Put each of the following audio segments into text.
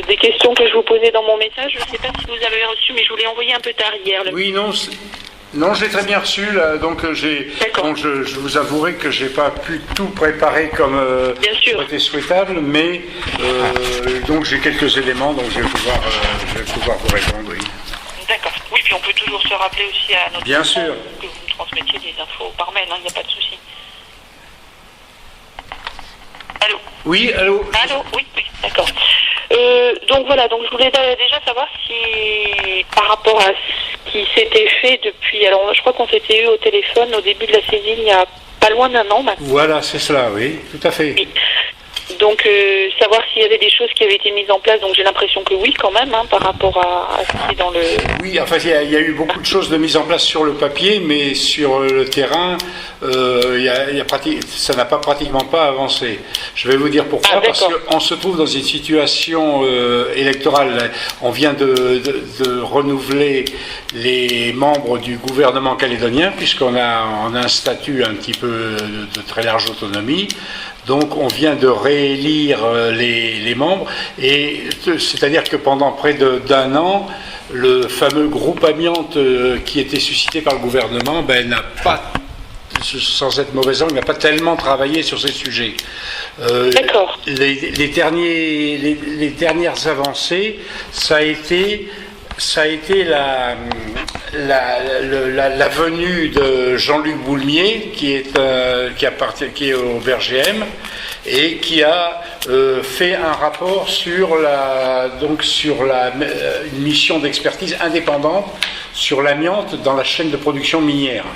des questions que je vous posais dans mon message. Je ne sais pas si vous avez reçu, mais je vous l'ai envoyé un peu tard hier. Oui, non, non, j'ai très bien reçu, là, donc je vous avouerai que j'ai pas pu tout préparer comme était souhaitable, mais donc j'ai quelques éléments, donc je vais pouvoir vous répondre, oui. D'accord. Oui, puis on peut toujours se rappeler aussi à notre bien sûr que vous nous transmettiez des infos par mail, il n'y a pas de souci. Allô? Oui, allô? Allô? Oui, d'accord. Donc voilà, donc je voulais déjà savoir si, par rapport à ce qui s'était fait depuis, alors je crois qu'on s'était eu au téléphone au début de la saisine il y a pas loin d'1 an maintenant. Voilà, c'est cela, oui, tout à fait. Oui. Donc savoir s'il y avait des choses qui avaient été mises en place, donc j'ai l'impression que oui quand même, par rapport à ce qui est dans le... Oui, enfin il y a eu beaucoup de choses de mises en place sur le papier, mais sur le terrain, ça n'a pratiquement pas avancé. Je vais vous dire pourquoi, parce qu'on se trouve dans une situation électorale. On vient de renouveler les membres du gouvernement calédonien, puisqu'on a un statut un petit peu de très large autonomie. Donc on vient de réélire les membres, et c'est-à-dire que pendant près d'1 an, le fameux groupe amiante qui était suscité par le gouvernement, n'a pas, sans être mauvais angle, n'a pas tellement travaillé sur ces sujets. D'accord. Les dernières avancées, ça a été la venue de Jean-Luc Boulmier, qui est au BRGM, et qui a fait un rapport sur une mission d'expertise indépendante sur l'amiante dans la chaîne de production minière.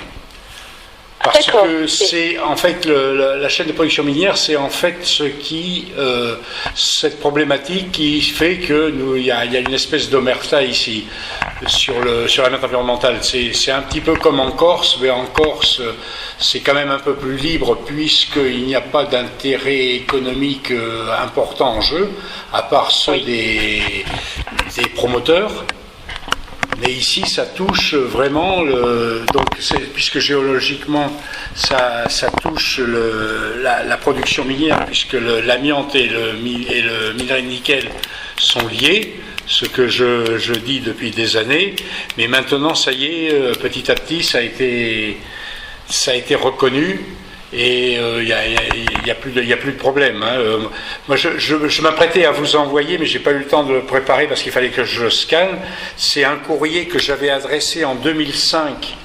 Parce que c'est en fait la chaîne de production minière, c'est en fait cette problématique qui fait que il y a une espèce d'omerta ici sur l'amiante environnementale. C'est un petit peu comme en Corse, mais en Corse c'est quand même un peu plus libre puisqu'il n'y a pas d'intérêt économique important en jeu, à part ceux des promoteurs. Mais ici, ça touche vraiment, puisque géologiquement, ça touche la production minière, puisque l'amiante et le minerai de nickel sont liés, ce que je dis depuis des années. Mais maintenant, ça y est, petit à petit, ça a été reconnu. Et il n'y a plus de problème. Moi, je m'apprêtais à vous envoyer, mais j'ai pas eu le temps de le préparer parce qu'il fallait que je le scanne. C'est un courrier que j'avais adressé en 2005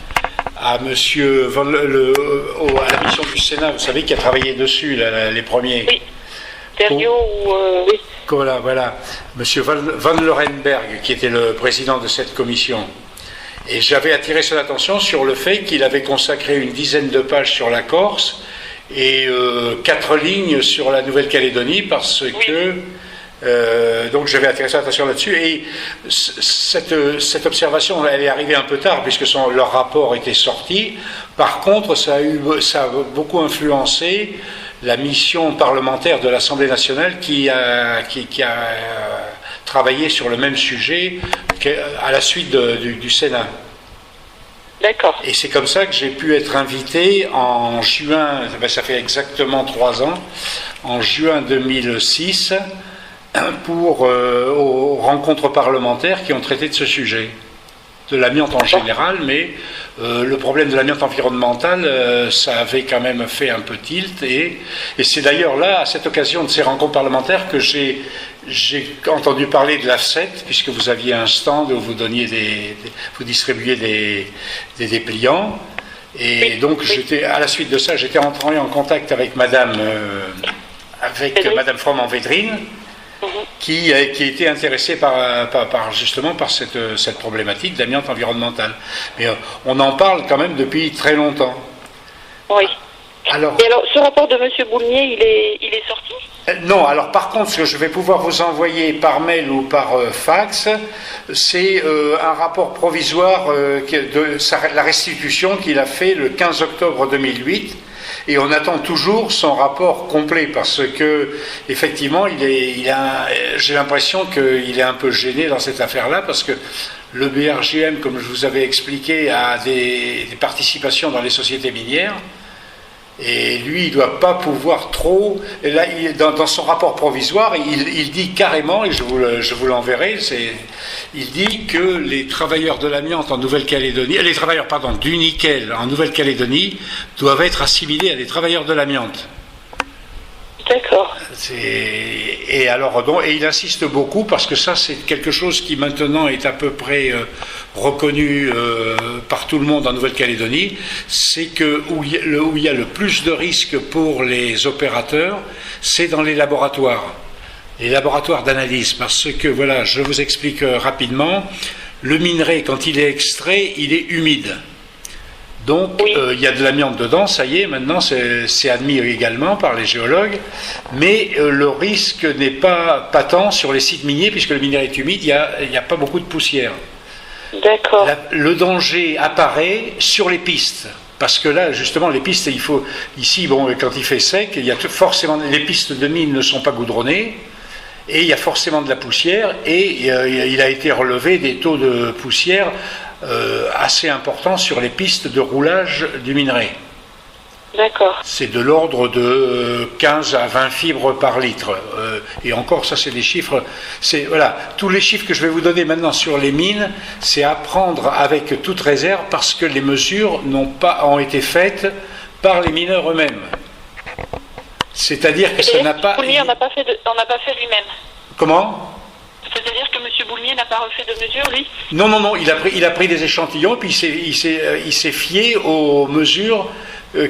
à Monsieur à la mission du Sénat. Vous savez, qui a travaillé dessus les premiers. Oui. Terrio oui. Voilà. Monsieur Van Lorenberg, qui était le président de cette commission. Et j'avais attiré son attention sur le fait qu'il avait consacré une dizaine de pages sur la Corse et 4 lignes sur la Nouvelle-Calédonie parce que... donc j'avais attiré son attention là-dessus. Et cette observation, elle est arrivée un peu tard puisque leur rapport était sorti. Par contre, ça a beaucoup influencé la mission parlementaire de l'Assemblée nationale qui a travaillé sur le même sujet à la suite du Sénat. D'accord. Et c'est comme ça que j'ai pu être invité en juin, ça fait exactement 3 ans, en juin 2006, aux rencontres parlementaires qui ont traité de ce sujet, de l'amiante en général, mais le problème de l'amiante environnementale, ça avait quand même fait un peu tilt, et c'est d'ailleurs là, à cette occasion de ces rencontres parlementaires, que j'ai entendu parler de l'AFSET, puisque vous aviez un stand où vous distribuiez des dépliants, et donc à la suite de ça, j'étais entré en contact avec Madame Froment-Védrine, qui était intéressé justement par cette problématique d'amiante environnementale. Mais on en parle quand même depuis très longtemps. Oui. Et alors, ce rapport de M. Boulmier, il est sorti ? Non, alors par contre, ce que je vais pouvoir vous envoyer par mail ou par fax, c'est un rapport provisoire de la restitution qu'il a fait le 15 octobre 2008. Et on attend toujours son rapport complet parce que, effectivement, j'ai l'impression qu'il est un peu gêné dans cette affaire-là parce que le BRGM, comme je vous avais expliqué, a des participations dans les sociétés minières Et lui, il ne doit pas pouvoir trop. Et là, dans son rapport provisoire, il dit carrément, et je vous l'enverrai, il dit que les travailleurs de l'amiante en Nouvelle-Calédonie, les travailleurs, pardon, du nickel en Nouvelle-Calédonie doivent être assimilés à des travailleurs de l'amiante. D'accord. Et alors, et il insiste beaucoup parce que ça, c'est quelque chose qui maintenant est à peu près reconnu par tout le monde en Nouvelle-Calédonie, c'est que où il y a le plus de risques pour les opérateurs, c'est dans les laboratoires d'analyse, parce que voilà, je vous explique rapidement, le minerai, quand il est extrait, il est humide. Donc, oui. Il y a de l'amiante dedans, ça y est, maintenant c'est admis également par les géologues, mais le risque n'est pas patent sur les sites miniers, puisque le minerai est humide, il n'y a pas beaucoup de poussière. D'accord. Le danger apparaît sur les pistes, parce que là, justement, les pistes, ici, quand il fait sec, il y a forcément, les pistes de mine ne sont pas goudronnées, et il y a forcément de la poussière, et il a été relevé des taux de poussière assez important sur les pistes de roulage du minerai. D'accord. C'est de l'ordre de 15 à 20 fibres par litre. Et encore, ça, c'est des chiffres. Voilà, tous les chiffres que je vais vous donner maintenant sur les mines, c'est à prendre avec toute réserve parce que les mesures ont été faites par les mineurs eux-mêmes. C'est-à-dire que ça n'a pas. Boulmier, on n'a pas fait lui-même. Comment ? C'est-à-dire que M. Boulmier n'a pas refait de mesures, lui ? Non, il a pris des échantillons, puis il s'est fié aux mesures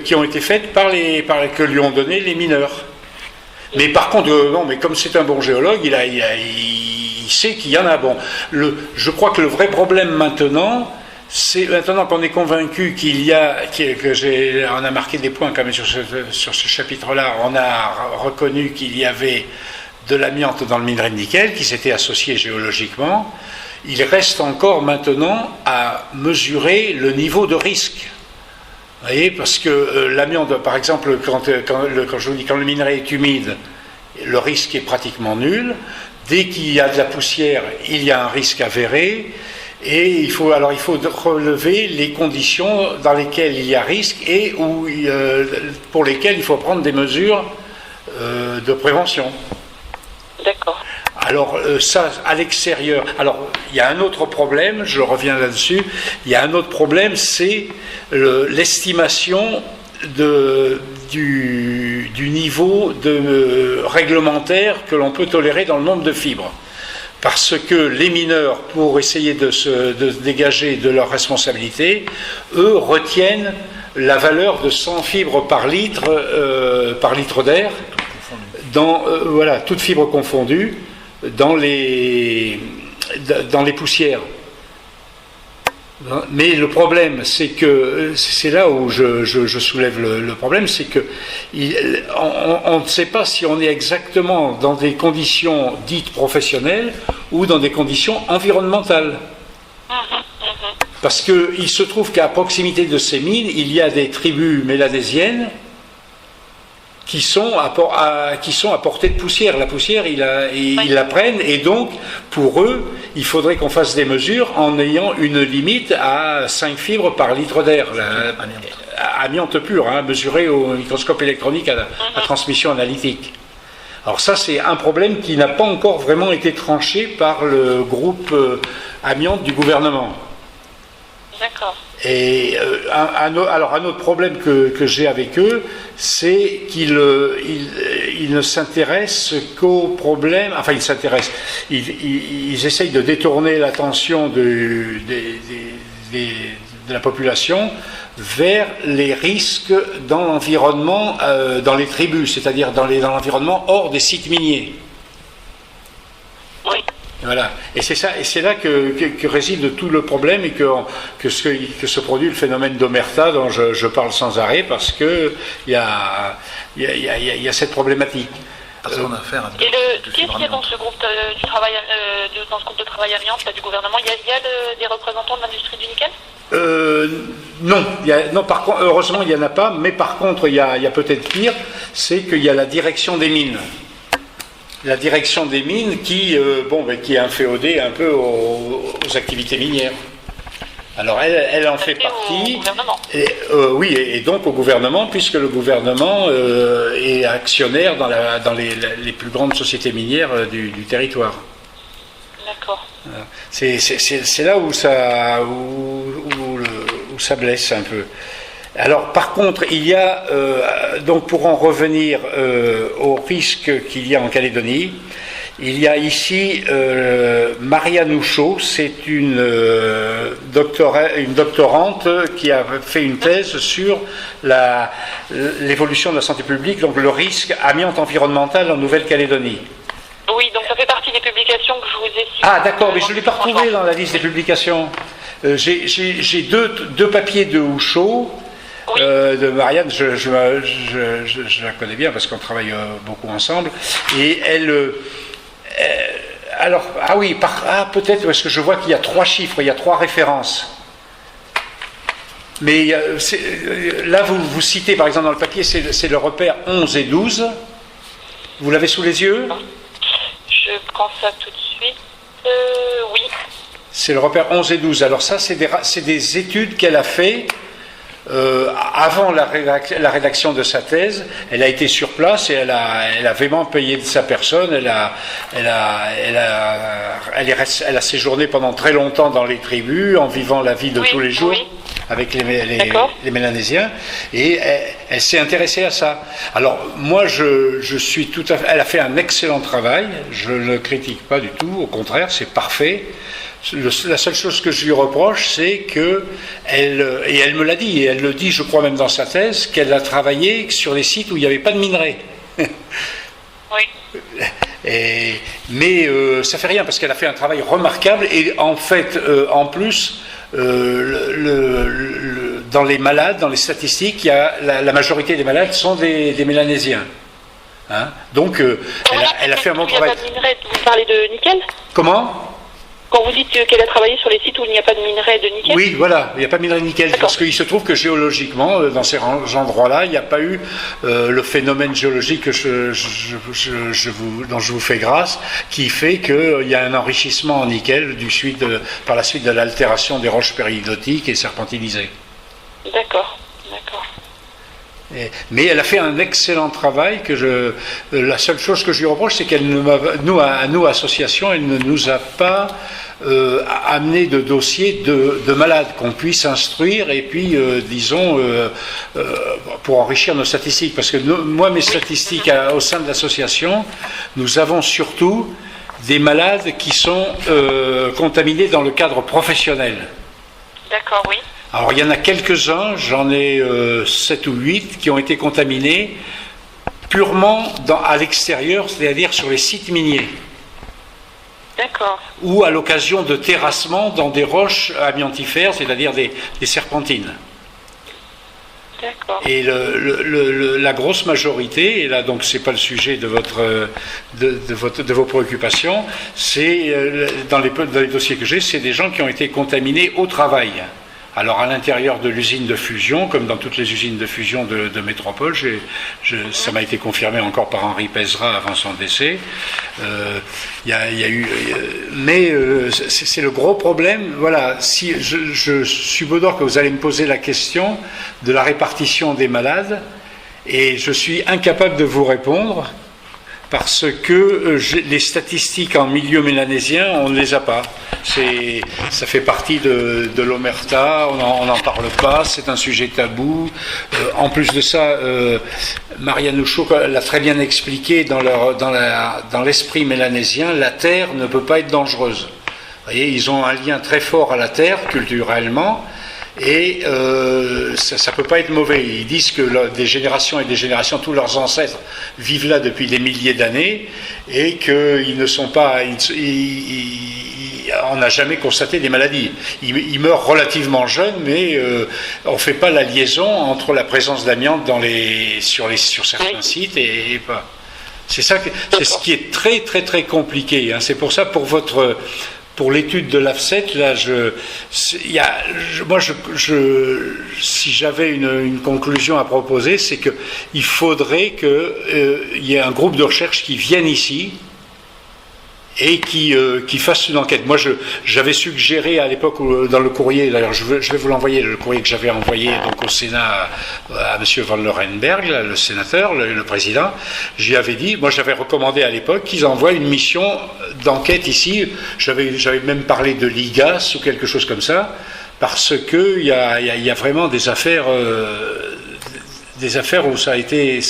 qui ont été faites que lui ont donné les mineurs. Mais par contre, non, mais comme c'est un bon géologue, il sait qu'il y en a. Bon, je crois que le vrai problème maintenant, c'est maintenant qu'on est convaincu on a marqué des points quand même sur ce chapitre-là, on a reconnu qu'il y avait de l'amiante dans le minerai de nickel qui s'était associé géologiquement. Il reste encore maintenant à mesurer le niveau de risque. Vous voyez, parce que l'amiante, par exemple, quand je vous dis quand le minerai est humide, le risque est pratiquement nul. Dès qu'il y a de la poussière, il y a un risque avéré. Et il faut relever les conditions dans lesquelles il y a risque et pour lesquelles il faut prendre des mesures de prévention. D'accord. Alors ça, à l'extérieur. Alors il y a un autre problème, je reviens là-dessus. Il y a un autre problème, c'est l'estimation du niveau réglementaire que l'on peut tolérer dans le nombre de fibres. Parce que les mineurs, pour essayer de se dégager de leurs responsabilités, eux retiennent la valeur de 100 fibres par litre d'air, toutes fibres confondues, dans les poussières. Mais le problème, c'est que, c'est là où je soulève le problème, c'est que on ne sait pas si on est exactement dans des conditions dites professionnelles ou dans des conditions environnementales. Parce qu'il se trouve qu'à proximité de ces mines, il y a des tribus mélanésiennes qui sont à portée de poussière. La poussière, ils la prennent, et donc, pour eux, il faudrait qu'on fasse des mesures en ayant une limite à 5 fibres par litre d'air. Amiante pure, mesurée au microscope électronique à transmission analytique. Alors ça, c'est un problème qui n'a pas encore vraiment été tranché par le groupe amiante du gouvernement. D'accord. Et un autre problème que j'ai avec eux, c'est qu'ils ne s'intéressent qu'aux problèmes. Enfin, ils essayent de détourner l'attention de la population vers les risques dans l'environnement, dans les tribus, c'est-à-dire dans l'environnement hors des sites miniers. Oui. Voilà. Et c'est là que réside tout le problème, et que se produit le phénomène d'omerta dont je parle sans arrêt, parce que il y a cette problématique. Qu'est-ce qu'il y a dans ce groupe de travail amiante là, du gouvernement? Il y a des représentants de l'industrie du nickel? Non. Par contre, heureusement, il n'y en a pas. Mais par contre, il y a peut-être pire, c'est qu'il y a la direction des mines. La direction des mines qui est inféodée un peu aux activités minières. Alors elle en fait partie. Au gouvernement. Oui, et donc au gouvernement, puisque le gouvernement est actionnaire dans les plus grandes sociétés minières du territoire. D'accord. C'est là où ça blesse un peu. Alors, par contre, il y a, donc pour en revenir au risque qu'il y a en Calédonie, il y a ici Maria Nouchot, c'est une doctorante qui a fait une thèse sur l'évolution de la santé publique, donc le risque amiante environnemental en Nouvelle-Calédonie. Oui, donc ça fait partie des publications que je vous ai citées. Ah d'accord, mais je ne l'ai pas retrouvé dans la liste des publications. J'ai deux papiers de Houchot. Oui. De Marianne, je la connais bien parce qu'on travaille beaucoup ensemble. Et elle. Alors, ah oui, peut-être parce que je vois qu'il y a 3 chiffres, il y a 3 références. Mais là, vous citez par exemple dans le papier, c'est le repère 11 et 12. Vous l'avez sous les yeux ? Je prends ça tout de suite. Oui. C'est le repère 11 et 12. Alors ça, c'est des études qu'elle a fait. Avant la rédaction de sa thèse, elle a été sur place et elle a vraiment payé de sa personne. Elle a séjourné pendant très longtemps dans les tribus, en vivant la vie de tous les jours avec les Mélanésiens, et elle s'est intéressée à ça. Alors moi, je suis tout à fait. Elle a fait un excellent travail. Je ne le critique pas du tout. Au contraire, c'est parfait. La seule chose que je lui reproche, c'est que et elle me l'a dit, et elle le dit, je crois même dans sa thèse, qu'elle a travaillé sur des sites où il n'y avait pas de minerais. Oui. Mais ça fait rien parce qu'elle a fait un travail remarquable, et en fait, en plus, dans les malades, dans les statistiques, il y a la majorité des malades sont des Mélanésiens. Hein, donc, elle a fait un bon travail. Il n'y a pas de minerais, vous parlez de nickel ? Comment ? Quand vous dites qu'elle a travaillé sur les sites où il n'y a pas de minerais de nickel ? Oui, voilà, il n'y a pas de minerais de nickel, parce qu'il se trouve que géologiquement, dans ces endroits-là, il n'y a pas eu le phénomène géologique dont je vous fais grâce, qui fait qu'il y a un enrichissement en nickel par la suite de l'altération des roches péridotiques et serpentinisées. D'accord. Mais elle a fait un excellent travail. La seule chose que je lui reproche, c'est qu'elle nous, association, elle ne nous a pas amené de dossier de malades qu'on puisse instruire et puis, disons, pour enrichir nos statistiques. Parce que moi, mes statistiques au sein de l'association, nous avons surtout des malades qui sont contaminés dans le cadre professionnel. D'accord, oui. Alors il y en a quelques-uns, j'en ai 7 ou 8 qui ont été contaminés purement à l'extérieur, c'est-à-dire sur les sites miniers. D'accord. Ou à l'occasion de terrassements dans des roches amiantifères, c'est-à-dire des serpentines. D'accord. Et la grosse majorité, et là donc c'est pas le sujet de vos préoccupations, c'est dans les dossiers que j'ai, c'est des gens qui ont été contaminés au travail. Alors à l'intérieur de l'usine de fusion, comme dans toutes les usines de fusion de métropole, ça m'a été confirmé encore par Henri Pézra avant son décès. Mais c'est le gros problème. Voilà, si je subodore que vous allez me poser la question de la répartition des malades, et je suis incapable de vous répondre parce que les statistiques en milieu mélanésien, on ne les a pas. Ça fait partie de l'omerta, on n'en parle pas, c'est un sujet tabou. En plus de ça, Maria Nouchot l'a très bien expliqué, dans l'esprit mélanésien, la terre ne peut pas être dangereuse. Vous voyez, ils ont un lien très fort à la terre, culturellement, et ça ne peut pas être mauvais. Ils disent que des générations et des générations, tous leurs ancêtres vivent là depuis des milliers d'années, et qu'ils ne sont pas... on n'a jamais constaté des maladies. Ils meurent relativement jeunes, mais on ne fait pas la liaison entre la présence d'amiante sur certains sites et pas. C'est ce qui est très très très compliqué. Hein. C'est pour ça, pour l'étude de l'AFSET, là, si j'avais une conclusion à proposer, c'est qu'il faudrait qu'il y ait un groupe de recherche qui vienne ici et qui fasse une enquête. Moi, j'avais suggéré à l'époque dans le courrier, d'ailleurs je vais vous l'envoyer, le courrier que j'avais envoyé donc au Sénat à M. Van Lorenberg, le sénateur, le président, j'y avais dit, moi j'avais recommandé à l'époque qu'ils envoient une mission d'enquête ici, j'avais même parlé de l'IGAS ou quelque chose comme ça, parce qu'il y a vraiment des affaires où ça a été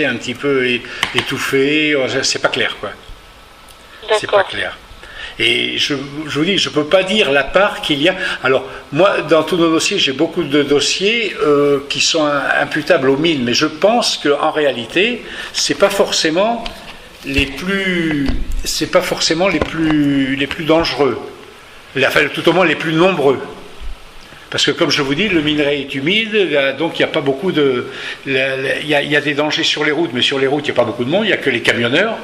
un petit peu étouffé, c'est pas clair quoi. C'est pas clair. Et je vous dis, je ne peux pas dire la part qu'il y a. Alors, moi, dans tous nos dossiers, j'ai beaucoup de dossiers qui sont imputables aux mines, mais je pense qu'en réalité, c'est pas forcément les plus dangereux. Enfin, tout au moins les plus nombreux. Parce que, comme je vous dis, le minerai est humide, donc il n'y a pas beaucoup de. Il y a des dangers sur les routes, mais sur les routes, il n'y a pas beaucoup de monde, il n'y a que les camionneurs.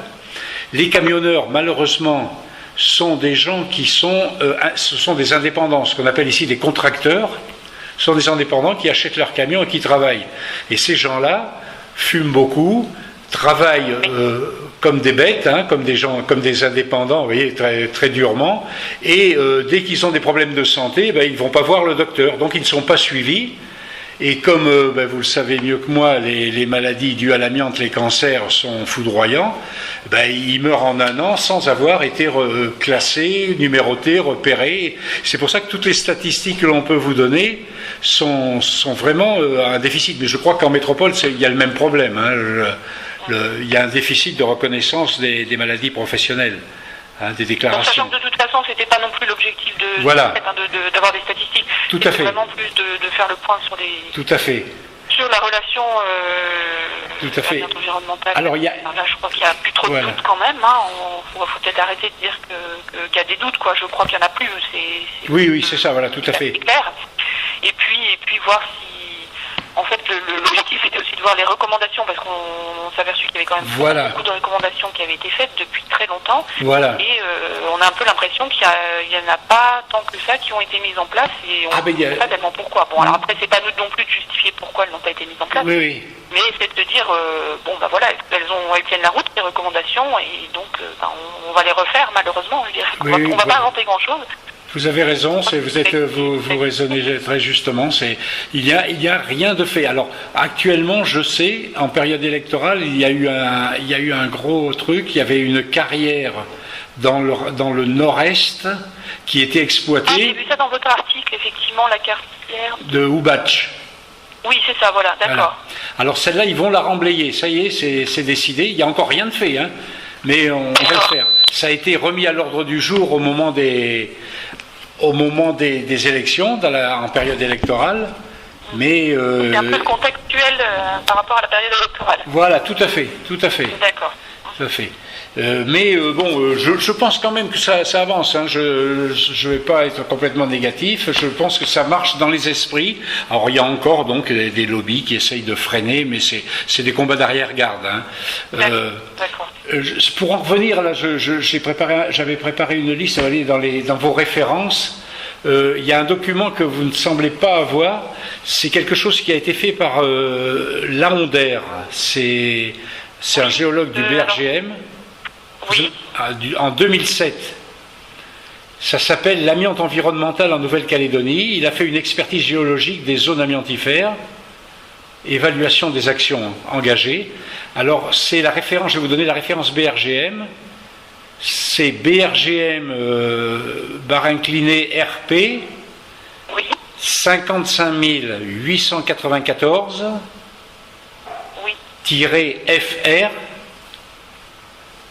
Les camionneurs, malheureusement, sont des gens ce sont des indépendants, ce qu'on appelle ici des contracteurs, ce sont des indépendants qui achètent leurs camions et qui travaillent. Et ces gens-là fument beaucoup, travaillent comme des bêtes, comme des indépendants, vous voyez, très, très durement, et dès qu'ils ont des problèmes de santé, ils ne vont pas voir le docteur, donc ils ne sont pas suivis. Et comme vous le savez mieux que moi, les maladies dues à l'amiante, les cancers sont foudroyants, ils meurent en 1 an sans avoir été classés, numérotés, repérés. C'est pour ça que toutes les statistiques que l'on peut vous donner sont vraiment un déficit. Mais je crois qu'en métropole, il y a le même problème. Il y a un déficit de reconnaissance des maladies professionnelles. Des déclarations. Sachant que de toute façon, c'était pas non plus l'objectif d'avoir des statistiques. Tout à fait. Vraiment plus de faire le point sur les. Tout à fait. Sur la relation environnementale. Alors là, je crois qu'il n'y a plus trop de doutes quand même. Faut peut-être arrêter de dire qu'il y a des doutes, quoi. Je crois qu'il n'y en a plus. Oui, c'est ça. Voilà, tout à fait. C'est clair. Et puis voir si. En fait, l'objectif était aussi de voir les recommandations, parce qu'on s'est aperçu qu'il y avait quand même beaucoup de recommandations qui avaient été faites depuis très longtemps. Voilà. Et on a un peu l'impression qu'il n'y en a pas tant que ça qui ont été mises en place, et on ne sait pas tellement pourquoi. Bon, alors après, c'est pas nous non plus de justifier pourquoi elles n'ont pas été mises en place. Oui. Mais c'est de dire, elles tiennent la route, les recommandations, et donc on va les refaire, malheureusement. Je dirais. On va pas inventer grand-chose. Vous avez raison, vous raisonnez très justement. Il y a rien de fait. Alors actuellement, je sais, en période électorale, il y a eu un gros truc. Il y avait une carrière dans le nord-est qui était exploitée. J'ai vu ça dans votre article, effectivement, la carrière de Oubatch. Oui, c'est ça, voilà, d'accord. Voilà. Alors celle-là, ils vont la remblayer. Ça y est, c'est décidé. Il n'y a encore rien de fait, mais on va le faire. Ça a été remis à l'ordre du jour au moment des élections, en période électorale, mais... c'est un peu contextuel par rapport à la période électorale. Voilà, tout à fait. D'accord. Tout à fait. Je pense quand même que ça avance. Je ne vais pas être complètement négatif. Je pense que ça marche dans les esprits. Alors il y a encore donc des lobbies qui essayent de freiner, mais c'est des combats d'arrière-garde. D'accord. Pour en revenir là, j'avais préparé une liste. Allez, dans vos références, il y a un document que vous ne semblez pas avoir. C'est quelque chose qui a été fait par Laonder. C'est un géologue du BRGM. Oui. En 2007. Ça s'appelle l'amiante environnementale en Nouvelle-Calédonie. Il a fait une expertise géologique des zones amiantifères, évaluation des actions engagées. Alors, c'est la référence, je vais vous donner la référence BRGM. C'est BRGM barre incliné RP, oui. 55 894 -FR.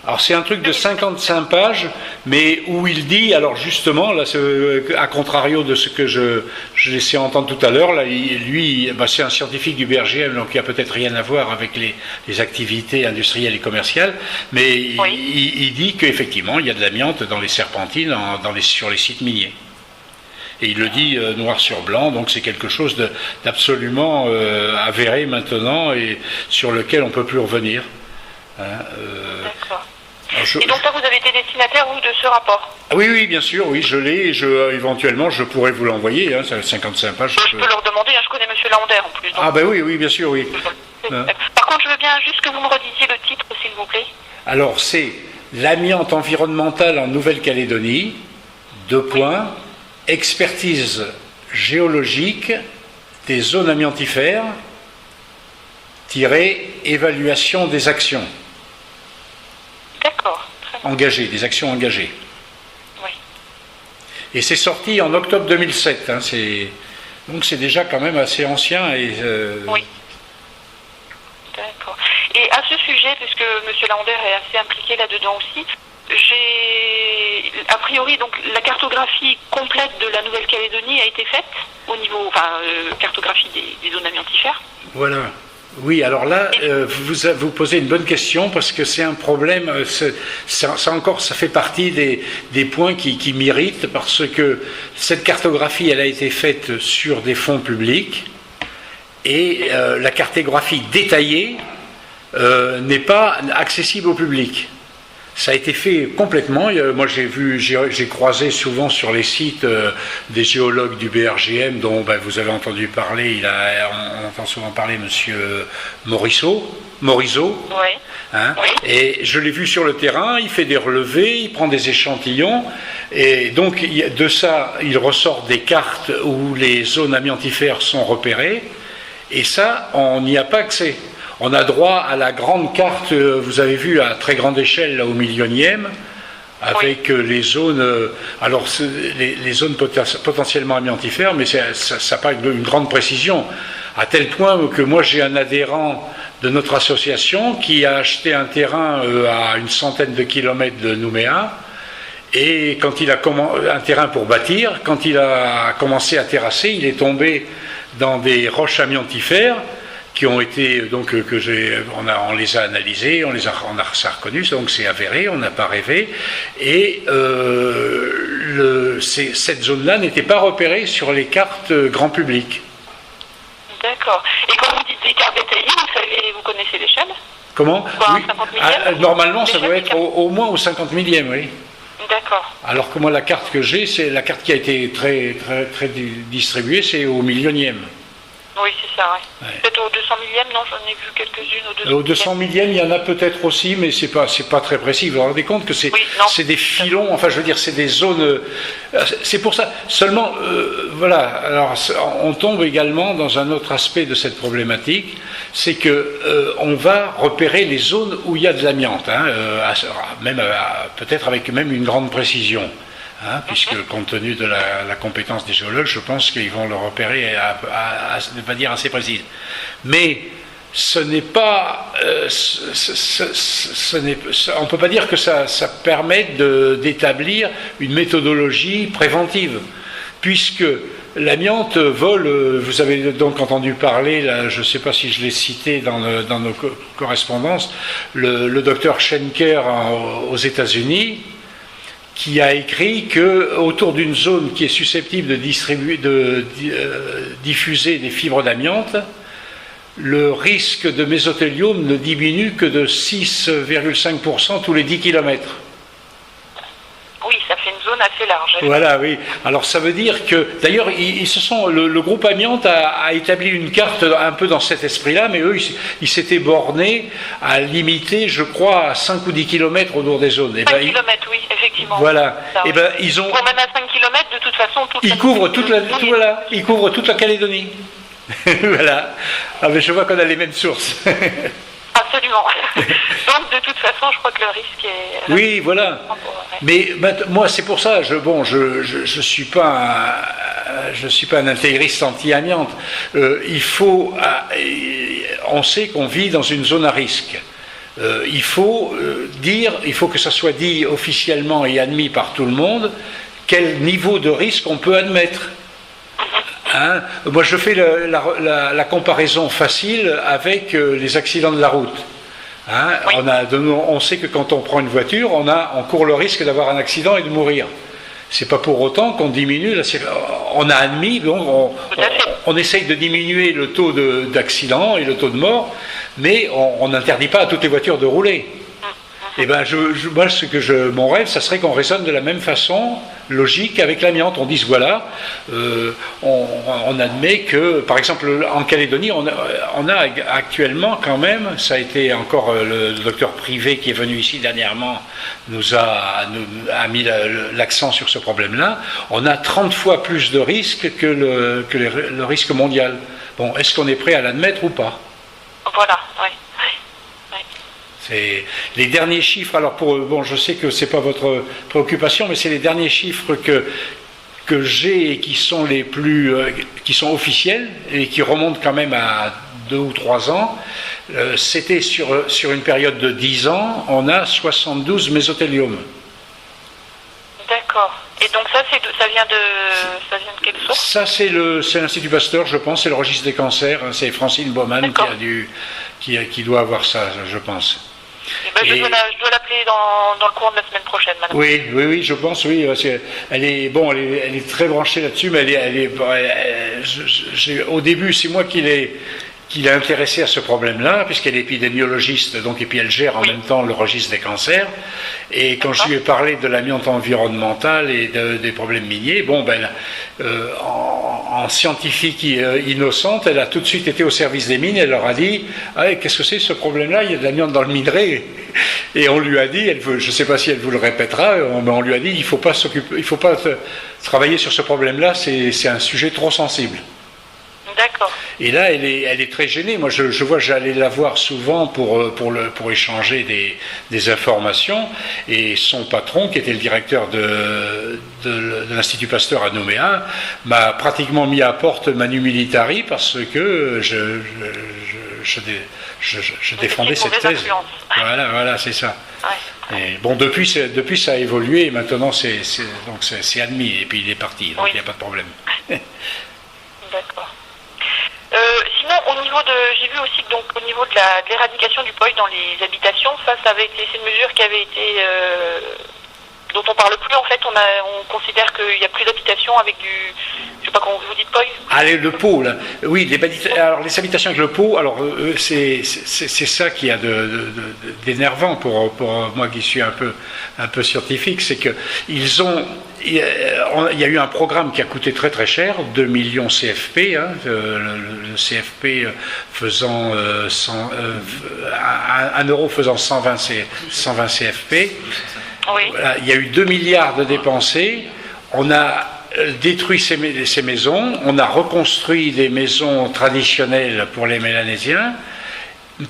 Alors c'est un truc de 55 pages, mais où il dit, alors justement, là, à contrario de ce que je laissais entendre tout à l'heure, là, lui, c'est un scientifique du BRGM, donc il n'y a peut-être rien à voir avec les activités industrielles et commerciales, mais il dit qu'effectivement, il y a de l'amiante dans les serpentines, sur les sites miniers. Et il le dit noir sur blanc, donc c'est quelque chose d'absolument avéré maintenant et sur lequel on ne peut plus revenir. D'accord. Et donc là, vous avez été destinataire, vous, de ce rapport? Oui, bien sûr, oui, je l'ai, éventuellement, je pourrais vous l'envoyer, ça fait 55 pages. Je peux leur demander, je connais M. Lander en plus. Donc... Ah ben oui, bien sûr, oui. Par contre, je veux bien juste que vous me redisiez le titre, s'il vous plaît. Alors, c'est l'amiante environnementale en Nouvelle-Calédonie, deux points, expertise géologique des zones amiantifères, évaluation des actions. D'accord. Engagées, des actions engagées. Oui. Et c'est sorti en octobre 2007. Hein, donc c'est déjà quand même assez ancien. Oui. D'accord. Et à ce sujet, puisque M. Lander est assez impliqué là-dedans aussi, a priori, donc, la cartographie complète de la Nouvelle-Calédonie a été faite au niveau, cartographie des zones amiantifères. Voilà. Oui, alors là, vous posez une bonne question parce que c'est un problème, ça fait partie des points qui m'irritent parce que cette cartographie, elle a été faite sur des fonds publics et la cartographie détaillée n'est pas accessible au public. Ça a été fait complètement. Moi, j'ai croisé souvent sur les sites des géologues du BRGM dont vous avez entendu parler. On entend souvent parler Monsieur Morisot. Oui. Hein, oui. Et je l'ai vu sur le terrain. Il fait des relevés, il prend des échantillons, et donc de ça, il ressort des cartes où les zones amiantifères sont repérées. Et ça, on n'y a pas accès. On a droit à la grande carte, vous avez vu, à très grande échelle, là, au millionième, avec les zones, les zones potentiellement amiantifères, mais ça n'a pas une grande précision, à tel point que moi j'ai un adhérent de notre association qui a acheté un terrain à une centaine de kilomètres de Nouméa, et quand il a un terrain pour bâtir, quand il a commencé à terrasser, il est tombé dans des roches amiantifères, qui ont été, donc, on les a analysés, on a reconnu, donc c'est avéré, on n'a pas rêvé, et cette zone-là n'était pas repérée sur les cartes grand public. D'accord. Et quand vous dites des cartes détaillées, vous connaissez l'échelle? Comment? Oui. 50 millième, normalement, ça doit être au moins au 50 millième, oui. D'accord. Alors que moi, la carte que j'ai, c'est la carte qui a été très, très, très distribuée, c'est au millionième. Oui, c'est ça, oui. Ouais. Peut-être au 200 millième, non, j'en ai vu quelques-unes au 200 millième, il y en a peut-être aussi, mais c'est pas très précis. Vous vous rendez compte que c'est des filons, enfin je veux dire, c'est des zones. C'est pour ça. Seulement, voilà, alors on tombe également dans un autre aspect de cette problématique, c'est que on va repérer les zones où il y a de l'amiante, hein, peut-être avec même une grande précision. Hein, puisque compte tenu de la compétence des géologues, je pense qu'ils vont le repérer de manière assez précise. Mais ce n'est pas, on ne peut pas dire que ça permet d'établir une méthodologie préventive, puisque l'amiante vole, vous avez donc entendu parler, là, je ne sais pas si je l'ai cité dans nos correspondances, le docteur Schenker aux États-Unis, qui a écrit qu'autour d'une zone qui est susceptible de diffuser des fibres d'amiante, le risque de mésothéliome ne diminue que de 6,5% tous les 10 km. Oui, ça fait une zone assez large. Voilà, oui. Alors ça veut dire que, d'ailleurs, le groupe Amiante a établi une carte un peu dans cet esprit-là, mais eux, ils s'étaient bornés à limiter, je crois, à 5 ou 10 km autour des zones. 5 km, oui, effectivement. Voilà. Et ils ont. Bon, même à 5 km, de toute façon, ils couvrent toute la Calédonie. Voilà. Ah, mais je vois qu'on a les mêmes sources. Absolument. Donc, de toute façon, je crois que le risque est... Oui, voilà. Mais moi, c'est pour ça, je suis pas un intégriste anti-amiante. On sait qu'on vit dans une zone à risque. Il faut que ça soit dit officiellement et admis par tout le monde, quel niveau de risque on peut admettre. Hein? Moi, je fais la comparaison facile avec les accidents de la route. Hein? Oui. On sait que quand on prend une voiture, on court le risque d'avoir un accident et de mourir. C'est pas pour autant qu'on diminue. On a admis, donc on essaye de diminuer le taux d'accident et le taux de mort, mais on n'interdit pas à toutes les voitures de rouler. Eh ben, moi, mon rêve, ça serait qu'on raisonne de la même façon, logique, avec l'amiante. On dise, voilà, on admet que, par exemple, en Calédonie, on a actuellement quand même, ça a été encore le docteur Privé qui est venu ici dernièrement, a mis l'accent sur ce problème-là. On a 30 fois plus de risques que le risque mondial. Bon, est-ce qu'on est prêt à l'admettre ou pas? Voilà, oui. Les derniers chiffres, alors je sais que ce n'est pas votre préoccupation, mais c'est les derniers chiffres que j'ai et qui sont qui sont officiels et qui remontent quand même à 2 ou 3 ans. C'était sur une période de 10 ans, on a 72 mésothéliome. D'accord. Et donc ça vient de quelle source? Ça c'est l'Institut Pasteur, je pense, c'est le registre des cancers. C'est Francine Baumann qui doit avoir ça, je pense. Je dois l'appeler dans le cours de la semaine prochaine, madame. Oui, je pense, oui. Elle est très branchée là-dessus, mais au début, c'est moi qui l'ai intéressée à ce problème-là, puisqu'elle est épidémiologiste, et puis elle gère en même temps le registre des cancers. Et quand je lui ai parlé de l'amiante environnementale et des problèmes miniers, en scientifique innocente, elle a tout de suite été au service des mines, elle leur a dit qu'est-ce que c'est ce problème-là, il y a de l'amiante dans le minerai. Et on lui a dit, je ne sais pas si elle vous le répétera, mais on lui a dit il ne faut pas travailler sur ce problème-là, c'est un sujet trop sensible. D'accord. Et là, elle est très gênée. Moi, j'allais la voir souvent pour échanger des informations. Et son patron, qui était le directeur de l'Institut Pasteur à Nouméa, m'a pratiquement mis à porte Manu Militari parce que je défendais cette thèse. Voilà, c'est ça. Ouais. Et depuis ça a évolué. Et maintenant, c'est admis. Et puis il est parti. Donc il n'y a pas de problème. D'accord. Sinon, j'ai vu aussi que au niveau de l'éradication du POI dans les habitations, c'est une mesure qui avait été dont on parle plus en fait. On considère qu'il n'y a plus d'habitations avec je sais pas comment vous dites POI. Allez, le pot là. Oui, les habitations avec le pot. Alors c'est ça qui a d'énervant pour moi qui suis un peu scientifique, c'est que il y a eu un programme qui a coûté très très cher, 2 millions CFP, le CFP faisant 1 euro faisant 120 CFP. Oui. Voilà, il y a eu 2 milliards de dépensés. On a détruit ces maisons, on a reconstruit des maisons traditionnelles pour les Mélanésiens.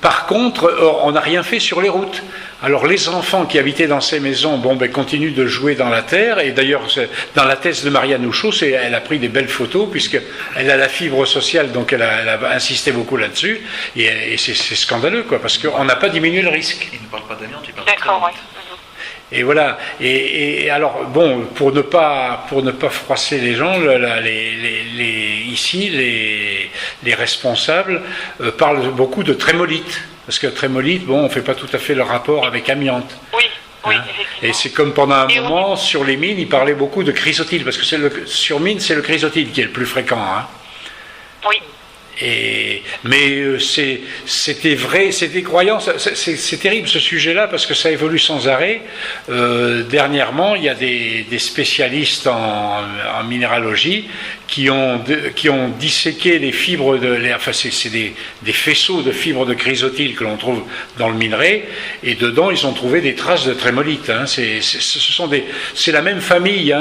Par contre, on n'a rien fait sur les routes. Alors les enfants qui habitaient dans ces maisons continuent de jouer dans la terre. Et d'ailleurs, dans la thèse de Marianne Houchot, elle a pris des belles photos puisqu'elle a la fibre sociale, donc elle a insisté beaucoup là-dessus. Et c'est scandaleux, parce qu'on n'a pas diminué le risque. Il ne parle pas d'amiante, il parle D'accord, oui. Et voilà. Et alors, pour ne pas froisser les gens, ici, les responsables parlent beaucoup de trémolite. Parce que trémolite, on ne fait pas tout à fait le rapport avec amiante. Oui, effectivement. Et c'est comme pendant un moment, sur les mines, ils parlaient beaucoup de chrysotile. Parce que sur mine, c'est le chrysotile qui est le plus fréquent. Oui. Mais c'était vrai, c'était croyant. C'est terrible ce sujet-là parce que ça évolue sans arrêt. Dernièrement, il y a des spécialistes en minéralogie qui ont disséqué les fibres c'est des faisceaux de fibres de chrysotile que l'on trouve dans le minerai, et dedans ils ont trouvé des traces de trémolite. C'est la même famille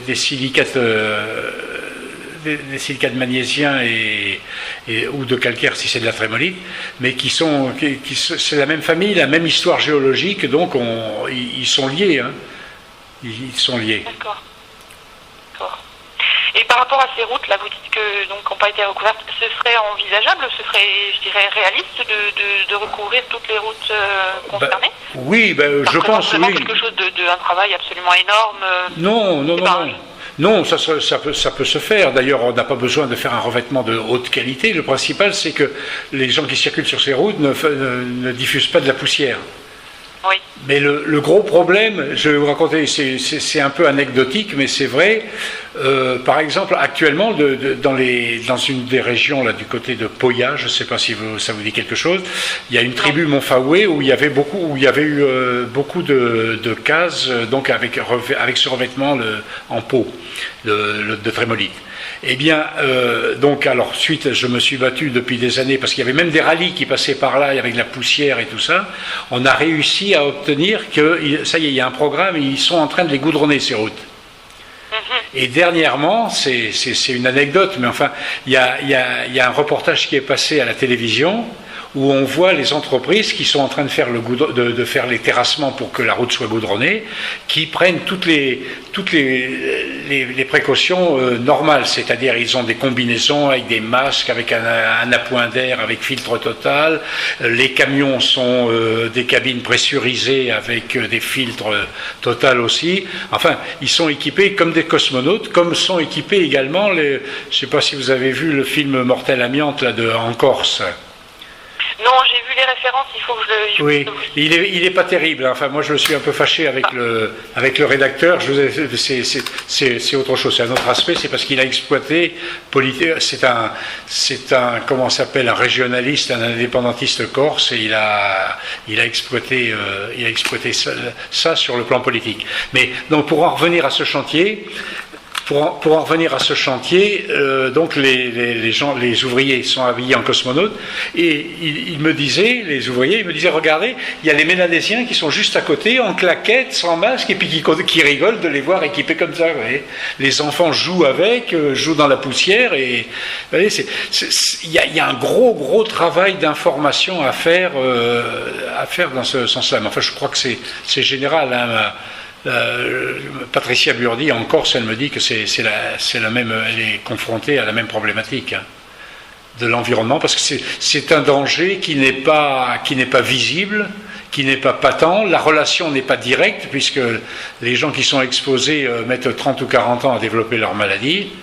des silicates. Des silicates magnésiens ou de calcaire si c'est de la trémolite, mais c'est la même famille, la même histoire géologique, donc ils sont liés. Ils sont liés. D'accord. Et par rapport à ces routes-là, vous dites que n'ont pas été recouvertes, ce serait envisageable, ce serait, je dirais, réaliste de recouvrir toutes les routes concernées? Oui, je pense, oui. Quelque chose un travail absolument énorme. Non, ça peut se faire. D'ailleurs, on n'a pas besoin de faire un revêtement de haute qualité. Le principal, c'est que les gens qui circulent sur ces routes ne diffusent pas de la poussière. Oui. Mais le gros problème, je vais vous raconter, c'est un peu anecdotique, mais c'est vrai. Par exemple, actuellement, dans une des régions là, du côté de Poya, je ne sais pas si ça vous dit quelque chose, il y a une tribu Montfaoué où il y avait eu beaucoup de cases, donc avec ce revêtement en peau de trémolite. Eh bien, donc, alors, suite, je me suis battu depuis des années, parce qu'il y avait même des rallyes qui passaient par là, avec de la poussière et tout ça. On a réussi à obtenir que, ça y est, il y a un programme, et ils sont en train de les goudronner, ces routes. Et dernièrement, c'est une anecdote, mais enfin, il y a un reportage qui est passé à la télévision, où on voit les entreprises qui sont en train de faire les terrassements pour que la route soit goudronnée, qui prennent toutes les précautions normales, c'est-à-dire ils ont des combinaisons avec des masques, avec un appoint d'air, avec filtre total, les camions sont des cabines pressurisées avec des filtres total aussi, enfin ils sont équipés comme des cosmonautes, comme sont équipés également je ne sais pas si vous avez vu le film Mortel Amiante là, en Corse. Non, j'ai vu les références, il faut que je le... Oui, il est pas terrible. Enfin, moi, je me suis un peu fâché avec le rédacteur. C'est autre chose, c'est un autre aspect. C'est parce qu'il a exploité. C'est un comment s'appelle, un régionaliste, un indépendantiste corse, et il a exploité ça sur le plan politique. Mais donc, pour en revenir à ce chantier. Donc les ouvriers sont habillés en cosmonautes, et ils me disaient, regardez, il y a les Mélanésiens qui sont juste à côté, en claquettes, sans masque, et puis qui rigolent de les voir équipés comme ça. Vous voyez. Les enfants jouent jouent dans la poussière, et vous voyez, il y a un gros travail d'information à faire dans ce sens-là. Mais enfin, je crois que c'est général. Hein. Patricia Burdi en Corse, elle me dit que c'est la même, elle est confrontée à la même problématique de l'environnement, parce que c'est un danger qui n'est pas visible, qui n'est pas patent, la relation n'est pas directe, puisque les gens qui sont exposés mettent 30 ou 40 ans à développer leur maladie,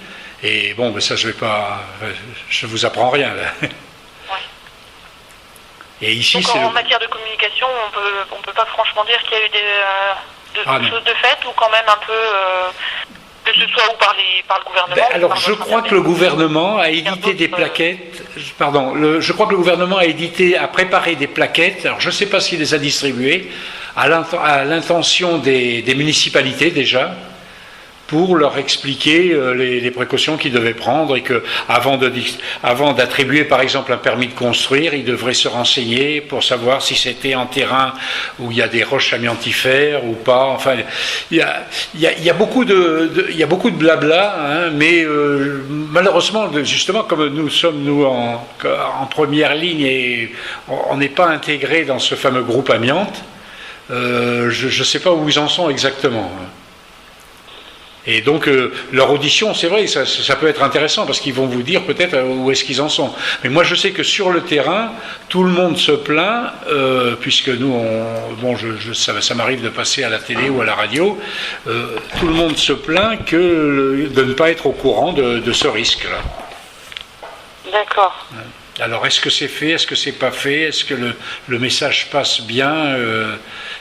et bon, ben ça je vous apprends rien là. Ouais. Et ici, donc en matière de communication, on peut pas franchement dire qu'il y a eu des choses de fait, ou quand même un peu, que ce soit ou par le gouvernement. Alors je crois que le gouvernement a édité des plaquettes, je crois que le gouvernement a préparé des plaquettes, alors je ne sais pas s'il les a distribuées, à l'intention des municipalités déjà, pour leur expliquer les précautions qu'ils devaient prendre, et que avant d'attribuer par exemple un permis de construire, ils devraient se renseigner pour savoir si c'était en terrain où il y a des roches amiantifères ou pas. Enfin, il y a beaucoup de blabla, hein, mais malheureusement, justement, comme nous sommes en première ligne et on n'est pas intégrés dans ce fameux groupe amiante, je ne sais pas où ils en sont exactement. Et donc leur audition, c'est vrai, ça peut être intéressant, parce qu'ils vont vous dire peut-être où est-ce qu'ils en sont. Mais moi je sais que sur le terrain, tout le monde se plaint, puisque nous, ça m'arrive de passer à la télé ou à la radio, tout le monde se plaint de ne pas être au courant de ce risque-là. D'accord. Alors est-ce que c'est fait, est-ce que c'est pas fait, est-ce que le message passe bien,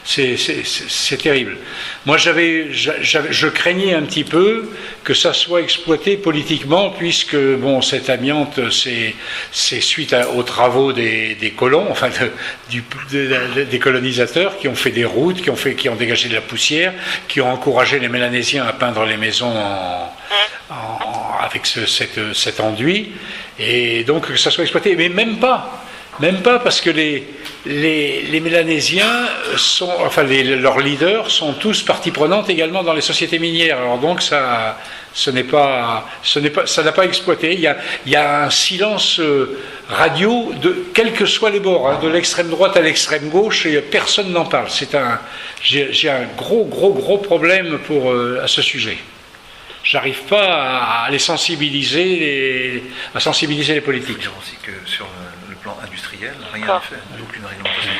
c'est terrible. Moi je craignais un petit peu que ça soit exploité politiquement, puisque cette amiante c'est suite aux travaux des colons, enfin des colonisateurs qui ont fait des routes, qui ont dégagé de la poussière, qui ont encouragé les Mélanésiens à peindre les maisons avec cet enduit. Et donc que ça soit exploité, mais même pas parce que les Mélanésiens leurs leaders sont tous partie prenante également dans les sociétés minières. Alors donc ça n'a pas exploité. Il y a un silence radio quels que soient les bords, hein, de l'extrême droite à l'extrême gauche, et personne n'en parle. J'ai un gros problème à ce sujet. J'arrive pas à sensibiliser les politiques. C'est aussi que sur le plan industriel, rien n'est fait, aucune réglementation.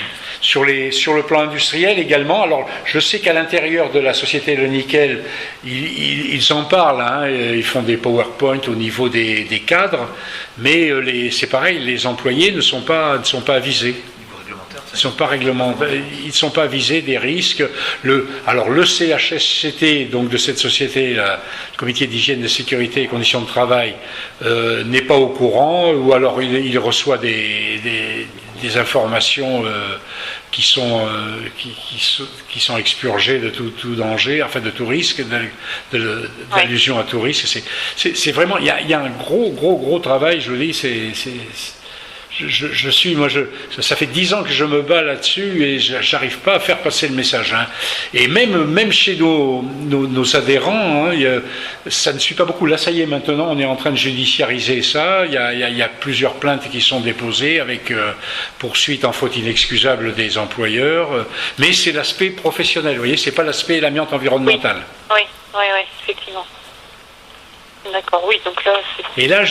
Sur le plan industriel également, alors je sais qu'à l'intérieur de la société Le Nickel, ils en parlent, hein, ils font des PowerPoint au niveau des cadres, mais c'est pareil, les employés ne sont pas avisés. Au niveau réglementaire, sont pas réglementés, ils ne sont pas avisés des risques. Alors le CHSCT, donc de cette société, le Comité d'hygiène, de sécurité et conditions de travail, n'est pas au courant, ou alors il reçoit des informations qui sont expurgées de tout danger, enfin de tout risque, d'allusion à tout risque. C'est vraiment, il y a un gros travail, je vous dis, ça fait 10 ans que je me bats là-dessus et j'arrive pas à faire passer le message. Hein. Et même chez nos adhérents, hein, ça ne suit pas beaucoup. Là, ça y est, maintenant, on est en train de judiciariser ça. Il y a plusieurs plaintes qui sont déposées avec poursuite en faute inexcusable des employeurs. Mais c'est l'aspect professionnel, vous voyez, c'est pas l'aspect l'amiante environnemental. Oui, effectivement. D'accord, oui, donc là... Et là,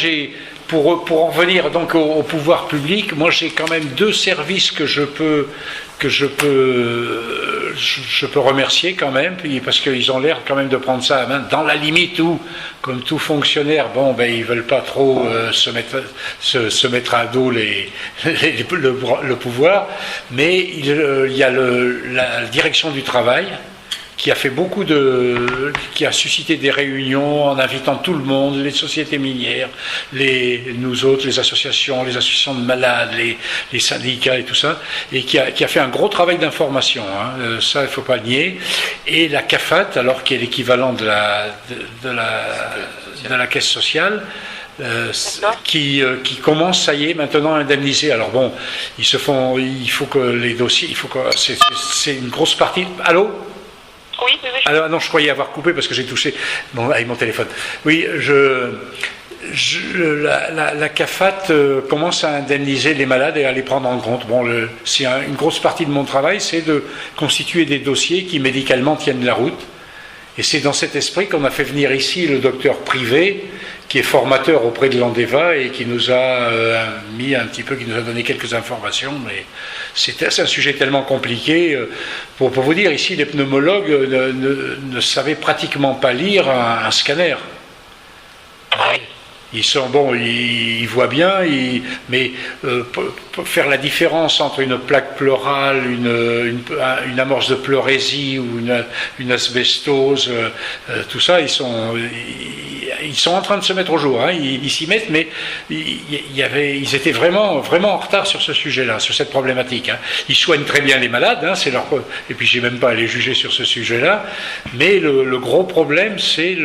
pour en revenir donc au pouvoir public, moi j'ai quand même 2 services que je peux remercier quand même, parce qu'ils ont l'air quand même de prendre ça à main, dans la limite où, comme tout fonctionnaire, ils veulent pas trop se mettre à dos le pouvoir, mais il y a la direction du travail, qui a fait qui a suscité des réunions en invitant tout le monde, les sociétés minières, nous autres, les associations de malades, les syndicats et tout ça, et qui a fait un gros travail d'information, hein, ça il ne faut pas nier. Et la CAFAT, alors qui est l'équivalent de la caisse sociale, qui commence, ça y est, maintenant à indemniser. Alors bon, il faut que les dossiers, c'est une grosse partie. Allô ? Oui. Alors non, je croyais avoir coupé parce que j'ai touché avec mon téléphone. Oui, la CAFAT commence à indemniser les malades et à les prendre en compte. C'est une grosse partie de mon travail, c'est de constituer des dossiers qui médicalement tiennent la route. Et c'est dans cet esprit qu'on a fait venir ici le docteur Privé, qui est formateur auprès de l'Andeva et qui nous a qui nous a donné quelques informations, mais c'est un sujet tellement compliqué. Pour vous dire, ici, les pneumologues ne savaient pratiquement pas lire un scanner. Ils voient bien, mais faire la différence entre une plaque pleurale, une amorce de pleurésie ou une asbestose, tout ça, ils sont en train de se mettre au jour. Hein, ils s'y mettent, mais ils étaient vraiment en retard sur ce sujet-là, sur cette problématique. Hein. Ils soignent très bien les malades, hein, et puis j'ai même pas à les juger sur ce sujet-là, mais le gros problème, c'est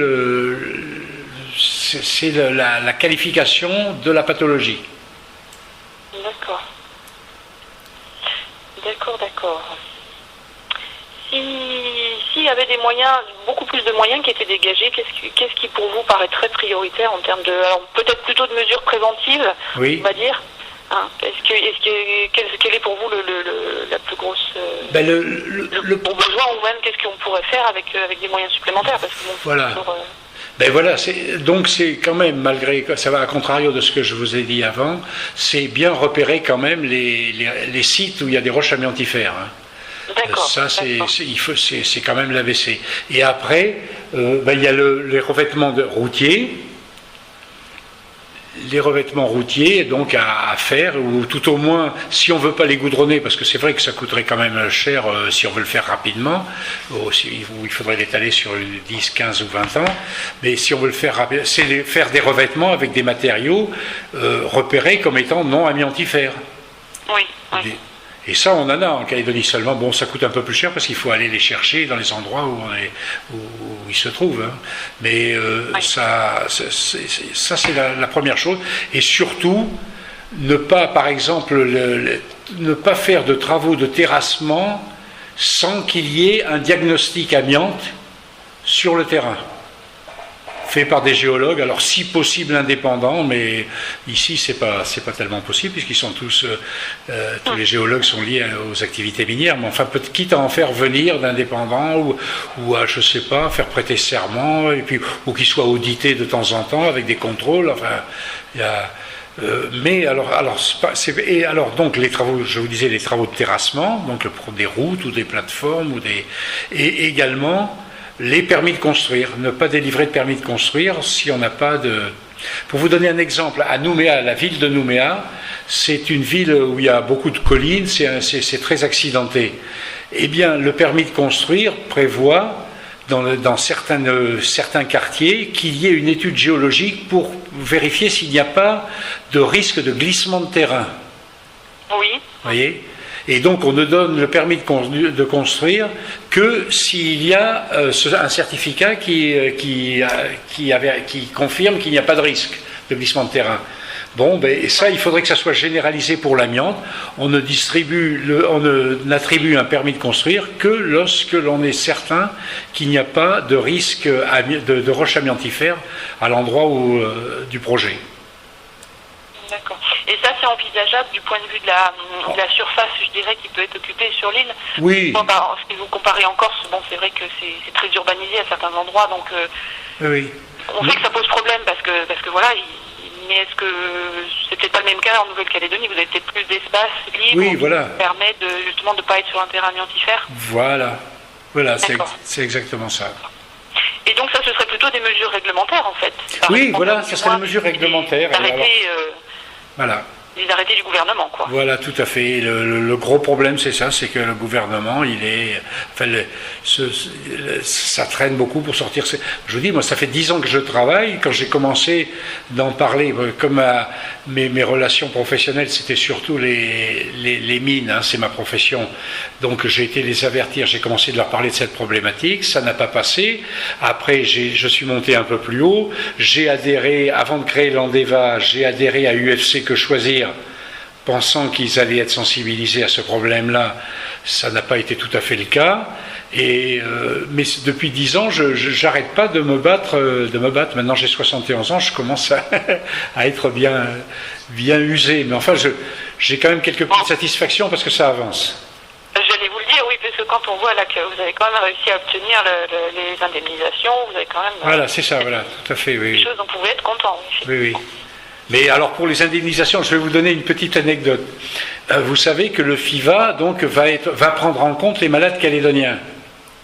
la qualification de la pathologie. D'accord. S'il y avait des moyens, beaucoup plus de moyens qui étaient dégagés, qu'est-ce qui pour vous paraît très prioritaire en termes alors peut-être plutôt de mesures préventives, oui. On va dire. Hein, quelle est pour vous la plus grosse le besoin, ou même qu'est-ce qu'on pourrait faire avec des moyens supplémentaires, parce que voilà. Voilà, donc c'est quand même, malgré que ça va à contrario de ce que je vous ai dit avant, c'est bien repérer quand même les sites où il y a des roches amiantifères. Hein. Ça, c'est quand même l'ABC. Et après, il y a les revêtements routiers. Les revêtements routiers, donc à faire, ou tout au moins, si on ne veut pas les goudronner, parce que c'est vrai que ça coûterait quand même cher si on veut le faire rapidement, il faudrait l'étaler sur 10, 15 ou 20 ans, mais si on veut le faire rapidement, c'est faire des revêtements avec des matériaux repérés comme étant non amiantifères. Oui. Et ça, on en a en Calédonie seulement. Bon, ça coûte un peu plus cher parce qu'il faut aller les chercher dans les endroits où ils se trouvent. Hein. Mais ça, c'est la première chose. Et surtout, ne pas, par exemple, ne pas faire de travaux de terrassement sans qu'il y ait un diagnostic amiante sur le terrain, fait par des géologues, alors si possible indépendants, mais ici c'est pas tellement possible puisqu'ils sont tous les géologues sont liés aux activités minières, mais enfin quitte à en faire venir d'indépendants ou à, je sais pas, faire prêter serment, et puis ou qu'ils soient audités de temps en temps avec des contrôles, enfin il y a mais alors donc les travaux, je vous disais, les travaux de terrassement, donc des routes ou des plateformes et également les permis de construire, ne pas délivrer de permis de construire si on n'a pas Pour vous donner un exemple, à Nouméa, la ville de Nouméa, c'est une ville où il y a beaucoup de collines, c'est très accidenté. Eh bien, le permis de construire prévoit, dans certains quartiers, qu'il y ait une étude géologique pour vérifier s'il n'y a pas de risque de glissement de terrain. Oui. Vous voyez ? Et donc, on ne donne le permis de construire que s'il y a un certificat qui confirme qu'il n'y a pas de risque de glissement de terrain. Bon, ben, ça, il faudrait que ça soit généralisé pour l'amiante. On n'attribue un permis de construire que lorsque l'on est certain qu'il n'y a pas de risque de roche amiantifère à l'endroit du projet. D'accord. Et ça, c'est envisageable du point de vue de la surface, je dirais, qui peut être occupée sur l'île. Oui. Bon, bah, si vous comparez en Corse, bon, c'est vrai que c'est très urbanisé à certains endroits, donc oui. On sait que ça pose problème parce que voilà. Mais est-ce que c'est peut-être pas le même cas en Nouvelle-Calédonie? Vous avez peut-être plus d'espace libre, oui, voilà, qui permet justement de ne pas être sur un terrain amiantifère. Voilà, c'est exactement ça. Et donc ça, ce serait plutôt des mesures réglementaires en fait. Oui, voilà, ce serait des mesures réglementaires. Voilà. Les arrêtés du gouvernement, quoi. Voilà, tout à fait. Le gros problème, c'est ça, c'est que le gouvernement, ça traîne beaucoup pour sortir. Je vous dis, moi, ça fait 10 ans que je travaille. Quand j'ai commencé d'en parler, comme mes relations professionnelles, c'était surtout les mines, hein, c'est ma profession. Donc, j'ai été les avertir, j'ai commencé de leur parler de cette problématique. Ça n'a pas passé. Après, je suis monté un peu plus haut. J'ai adhéré, avant de créer l'Andeva, j'ai adhéré à UFC Que Choisir, pensant qu'ils allaient être sensibilisés à ce problème-là. Ça n'a pas été tout à fait le cas. Mais depuis 10 ans, je n'arrête pas de me battre. Maintenant, j'ai 71 ans, je commence à être bien usé. Mais enfin, j'ai quand même quelques petites satisfactions parce que ça avance. J'allais vous le dire, oui, parce que quand on voit là que vous avez quand même réussi à obtenir les indemnisations, vous avez quand même... Voilà, c'est ça, voilà, tout à fait, oui. Des choses dont vous pouvez être content, oui. Mais alors pour les indemnisations, je vais vous donner une petite anecdote. Vous savez que le FIVA donc va prendre en compte les malades calédoniens.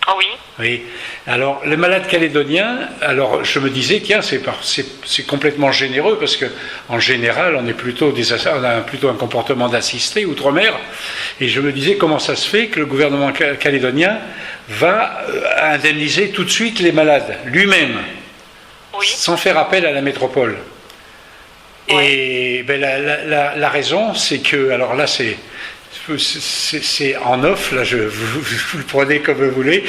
Ah oui. Oui. Alors les malades calédoniens, alors je me disais tiens c'est complètement généreux parce que en général on a plutôt un comportement d'assisté outre-mer et je me disais comment ça se fait que le gouvernement calédonien va indemniser tout de suite les malades lui-même, oui, sans faire appel à la métropole. Et ben, la raison, c'est que, alors là, c'est en off, là, vous le prenez comme vous voulez.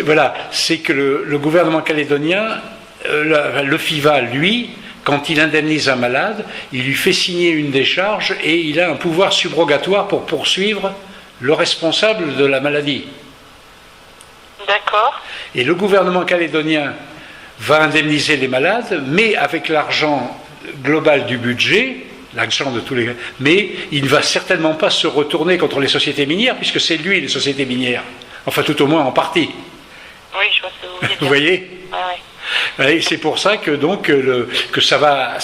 Voilà, c'est que le gouvernement calédonien, le FIVA, lui, quand il indemnise un malade, il lui fait signer une décharge et il a un pouvoir subrogatoire pour poursuivre le responsable de la maladie. D'accord. Et le gouvernement calédonien va indemniser les malades, mais avec l'argent global du budget, l'argent de tous les... Mais il ne va certainement pas se retourner contre les sociétés minières, puisque c'est lui, les sociétés minières. Enfin, tout au moins en partie. Oui, je vois ce que vous voulez dire. Vous voyez ? Et c'est pour ça que donc que ça va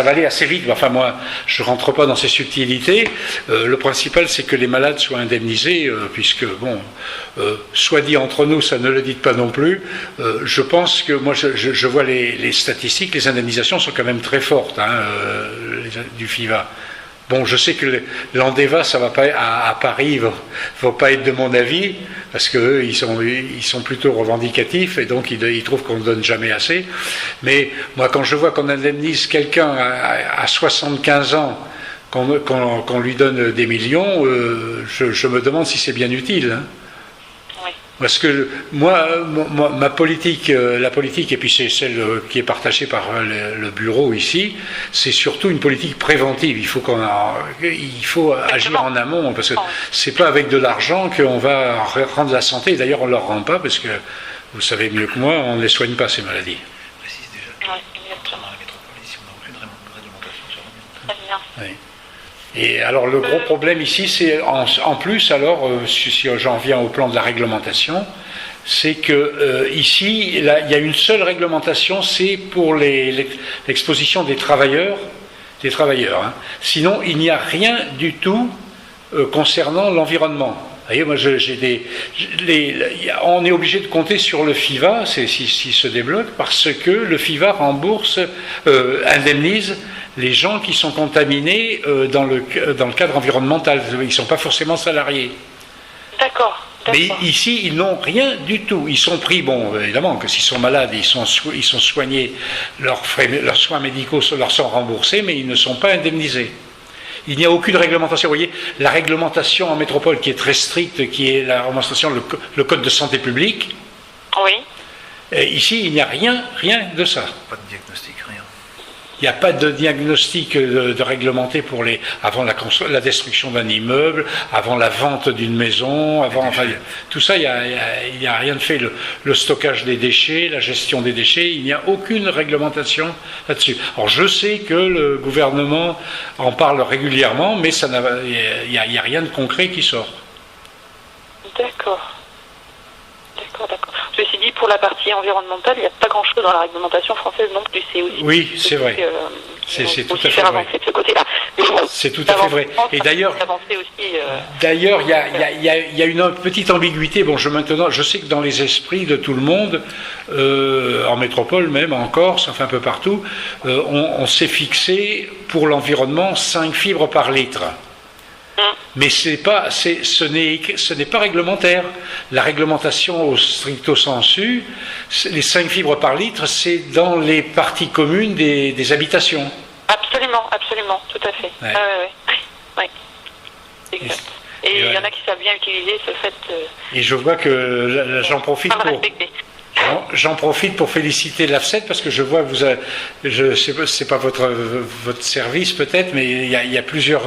aller assez vite. Enfin moi, je rentre pas dans ces subtilités. Le principal, c'est que les malades soient indemnisés, puisque bon, soit dit entre nous, ça ne le dites pas non plus. Je pense que moi, je vois les statistiques, les indemnisations sont quand même très fortes du FIVA. Bon, je sais que l'Andeva, ça va pas à Paris, va pas être de mon avis, parce qu'eux, ils sont plutôt revendicatifs, et donc ils trouvent qu'on ne donne jamais assez. Mais moi, quand je vois qu'on indemnise quelqu'un à 75 ans, qu'on lui donne des millions, je me demande si c'est bien utile. Hein. Parce que moi, ma politique, la politique, et puis c'est celle qui est partagée par le bureau ici, c'est surtout une politique préventive. Il faut agir en amont, parce que c'est pas avec de l'argent qu'on va rendre la santé. D'ailleurs, on ne leur rend pas, parce que vous savez mieux que moi, on ne les soigne pas, ces maladies. Précise déjà que dans la métropole, ici, on n'a aucune réglementation sur l'amiante. Oui. Et alors le gros problème ici, c'est en plus, alors si j'en viens au plan de la réglementation, c'est que ici, il y a une seule réglementation, c'est pour l'exposition des travailleurs. Hein. Sinon, il n'y a rien du tout concernant l'environnement. Vous voyez, moi, on est obligé de compter sur le FIVA, s'il se débloque, parce que le FIVA rembourse, indemnise les gens qui sont contaminés dans le cadre environnemental. Ils ne sont pas forcément salariés. D'accord. Mais ici, ils n'ont rien du tout. Ils sont pris, bon, évidemment, que s'ils sont malades, ils sont soignés, leurs soins médicaux leur sont remboursés, mais ils ne sont pas indemnisés. Il n'y a aucune réglementation. Vous voyez, la réglementation en métropole qui est très stricte, qui est la réglementation, le code de santé publique. Oui. Ici, il n'y a rien de ça. Pas de diagnostic, rien. Il n'y a pas de diagnostic de réglementé pour avant la destruction d'un immeuble, avant la vente d'une maison, tout ça, il n'y a rien de fait. Le stockage des déchets, la gestion des déchets, il n'y a aucune réglementation là-dessus. Alors je sais que le gouvernement en parle régulièrement, mais il n'y a rien de concret qui sort. D'accord. Je me suis dit, pour la partie environnementale, il n'y a pas grand-chose dans la réglementation française non plus. C'est aussi oui, c'est vrai. C'est tout à fait vrai. De ce côté-là. C'est tout à fait vrai. Et d'ailleurs, il y a une petite ambiguïté. Bon, maintenant, je sais que dans les esprits de tout le monde, en métropole même, en Corse, enfin un peu partout, on s'est fixé pour l'environnement 5 fibres par litre. Mais ce n'est pas réglementaire. La réglementation au stricto sensu, les 5 fibres par litre, c'est dans les parties communes des habitations. Absolument, tout à fait. Ouais. Exact. Et il y en a qui savent bien utiliser ce fait. Et je vois que j'en profite pour féliciter l'AFSET parce que je vois que c'est pas votre service peut-être, mais il y a plusieurs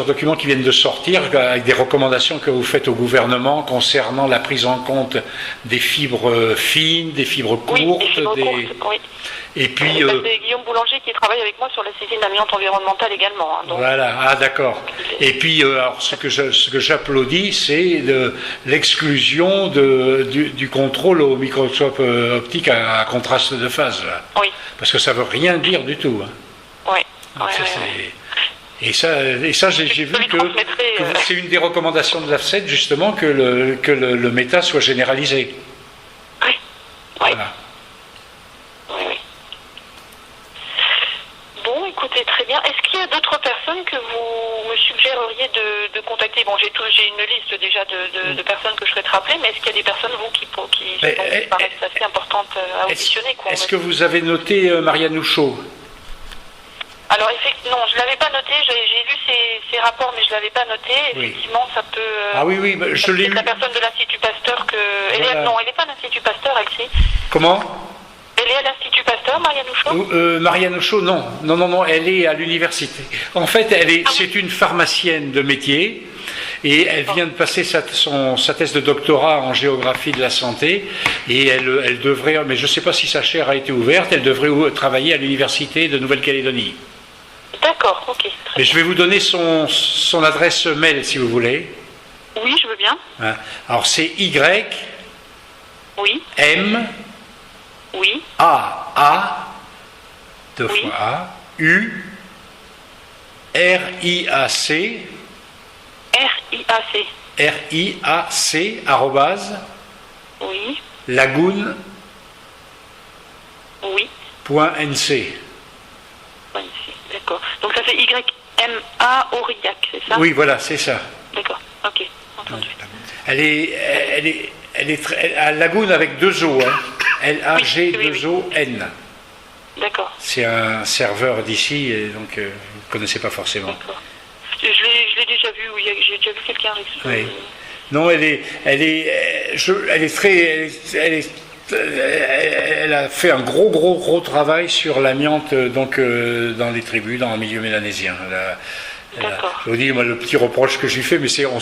documents qui viennent de sortir avec des recommandations que vous faites au gouvernement concernant la prise en compte des fibres fines, des fibres courtes. Oui. Et puis, c'est Guillaume Boulanger qui travaille avec moi sur la saisine d'amiante environnementale également. Donc. Voilà, d'accord. Et puis, alors, ce que j'applaudis, c'est l'exclusion du contrôle au microscope optique à contraste de phase. Là. Oui. Parce que ça ne veut rien dire du tout. Hein. Oui. Et ça, j'ai vu que c'est une des recommandations de l'AFSET, justement, que le méta soit généralisé. Oui. Voilà. Oui. Bon, écoutez, très bien. Est-ce qu'il y a d'autres personnes que vous me suggéreriez de contacter? Bon, j'ai une liste déjà de personnes que je souhaite rappeler, mais est-ce qu'il y a des personnes, vous, qui paraissent assez importantes à auditionner? Est-ce que vous avez noté Marianne Houchot? Alors, effectivement, je ne l'avais pas noté, j'ai vu ces rapports, mais je ne l'avais pas noté. Effectivement, ça peut... Ah oui, je l'ai eu. La personne de l'Institut Pasteur elle n'est pas à l'Institut Pasteur, elle-ci. Comment? Elle est à l'Institut Pasteur, Marianne Houchot? Marianne Houchot, non, elle est à l'université. En fait, c'est une pharmacienne de métier, et elle vient de passer sa thèse de doctorat en géographie de la santé, et elle devrait, mais je ne sais pas si sa chaire a été ouverte, elle devrait travailler à l'université de Nouvelle-Calédonie. D'accord, ok. Mais je vais vous donner son adresse mail si vous voulez. Oui, je veux bien. Alors c'est Y. Oui. M. Oui. A. Deux fois A. U. RIAC. RIAC. arrobase. Oui. Lagoune. Oui. .nc. D'accord. Donc ça fait YMA Aurillac, c'est ça? Oui, voilà, c'est ça. D'accord, ok, entendu. Elle est à Lagoune avec 2 O, hein. LAG2ON. D'accord. C'est un serveur d'ici, et donc vous ne connaissez pas forcément. D'accord. Je l'ai déjà vu, oui, j'ai déjà vu quelqu'un avec ça. Oui. Non, elle a fait un gros travail sur l'amiante dans les tribus, dans le milieu mélanésien. Je vous dis, moi, le petit reproche que je lui fais, mais on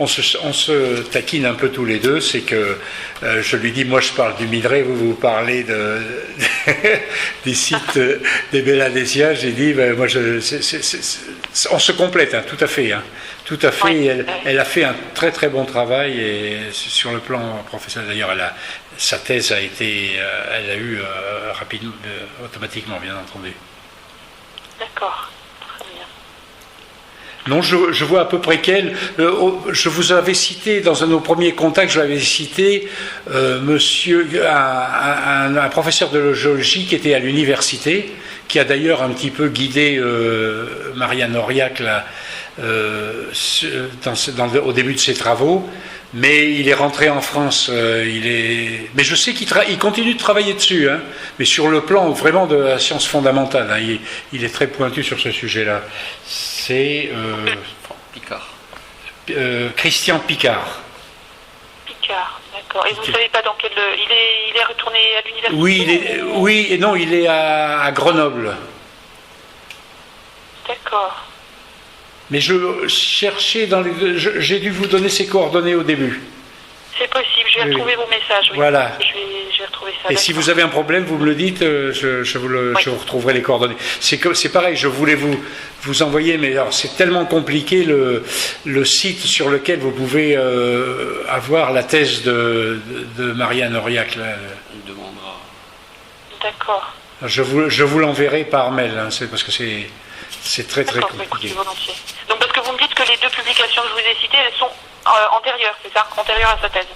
se taquine un peu tous les deux, c'est que je lui dis, moi je parle du Midré, vous parlez des sites des Mélanésiens. J'ai dit, moi on se complète, hein, tout à fait. Hein. Tout à fait. Oui. Elle a fait un très bon travail, et sur le plan professionnel d'ailleurs, sa thèse elle a eu rapidement, automatiquement, bien entendu. D'accord, très bien. Non, je vois à peu près quel. Je vous avais cité, dans un de nos premiers contacts, je l'avais cité, un professeur de géologie qui était à l'université, qui a d'ailleurs un petit peu guidé Marianne Auriac là, au début de ses travaux. Mais il est rentré en France. Mais je sais qu'il continue de travailler dessus, hein, mais sur le plan vraiment de la science fondamentale. Hein, il est très pointu sur ce sujet-là. C'est Picard. Christian Picard. Picard, d'accord. Et vous ne savez pas dans quel... Il est retourné à l'université? Oui, et non, il est à Grenoble. D'accord. Mais je cherchais j'ai dû vous donner ses coordonnées au début. C'est possible, je vais retrouver vos messages. Oui. Voilà. Je vais retrouver ça. Et si vous avez un problème, vous me le dites, je vous retrouverai les coordonnées. C'est pareil, je voulais vous envoyer, mais alors c'est tellement compliqué le site sur lequel vous pouvez avoir la thèse de Marianne Auriac. Là. On demandera. D'accord. Je vous l'enverrai par mail, hein, parce que c'est très compliqué. Volontiers. Donc parce que vous me dites que les deux publications que je vous ai citées, elles sont antérieures, c'est ça? Antérieures à sa thèse?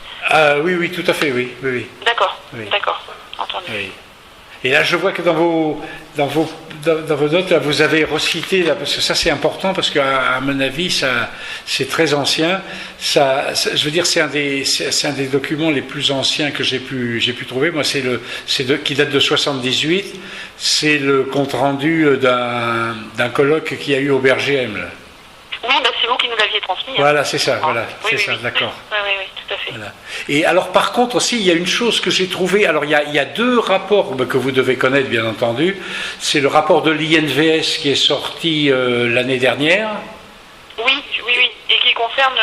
Oui, tout à fait, oui. D'accord, oui. D'accord, entendu. Oui. Et là, je vois que dans vos notes, là, vous avez recité, là, parce que ça c'est important, parce qu'à mon avis, c'est très ancien. Je veux dire, c'est un des documents les plus anciens que j'ai pu trouver. Moi, qui date de 78. C'est le compte rendu d'un colloque qu'il y a eu au BRGM. Là. Oui, c'est vous qui nous l'aviez transmis. Voilà, c'est ça, Oui, d'accord. Oui, tout à fait. Voilà. Et alors, par contre, aussi, il y a une chose que j'ai trouvée. Alors, il y a deux rapports que vous devez connaître, bien entendu. C'est le rapport de l'INVS qui est sorti l'année dernière. Oui, et qui concerne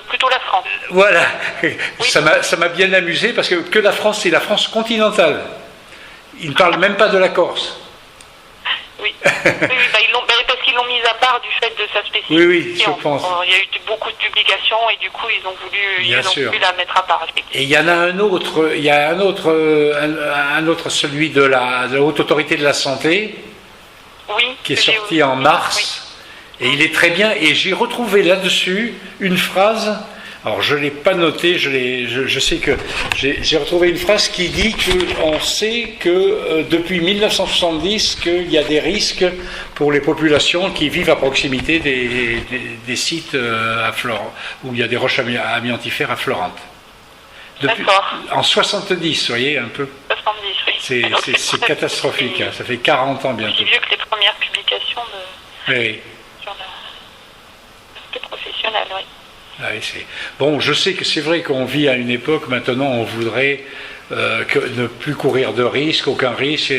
plutôt la France. Voilà. Oui. Ça m'a bien amusé parce que la France, c'est la France continentale. Ils ne parlent même pas de la Corse. Oui, parce qu'ils l'ont mise à part du fait de sa spécificité. Oui, je pense. Il y a eu beaucoup de publications et du coup ils ont voulu la mettre à part. Et il y en a un autre, celui de la Haute Autorité de la Santé, qui est sorti en mars, et il est très bien. Et j'ai retrouvé là-dessus une phrase. Alors je ne l'ai pas noté, je sais que j'ai retrouvé une phrase qui dit qu'on sait que depuis 1970 qu'il y a des risques pour les populations qui vivent à proximité des sites où il y a des roches amiantifères affleurantes. En 70, vous voyez un peu. 70, oui. C'est catastrophique, hein, ça fait 40 ans bientôt. J'ai vu que les premières publications sur l'aspect professionnel, oui. Ah oui, bon, je sais que c'est vrai qu'on vit à une époque, maintenant on voudrait ne plus courir de risque, aucun risque,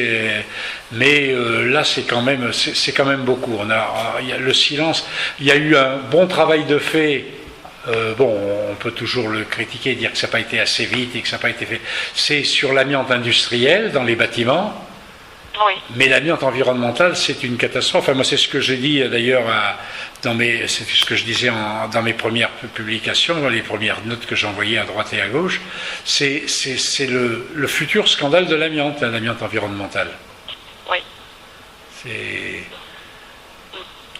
mais là c'est quand même beaucoup. Il y a le silence, il y a eu un bon travail de fait. On peut toujours le critiquer, dire que ça n'a pas été assez vite et que ça n'a pas été fait. C'est sur l'amiante industriel dans les bâtiments. Oui. Mais l'amiante environnementale, c'est une catastrophe. Enfin, moi, c'est ce que j'ai dit d'ailleurs c'est ce que je disais dans mes premières publications, dans les premières notes que j'envoyais à droite et à gauche. C'est le futur scandale de l'amiante environnementale. Oui.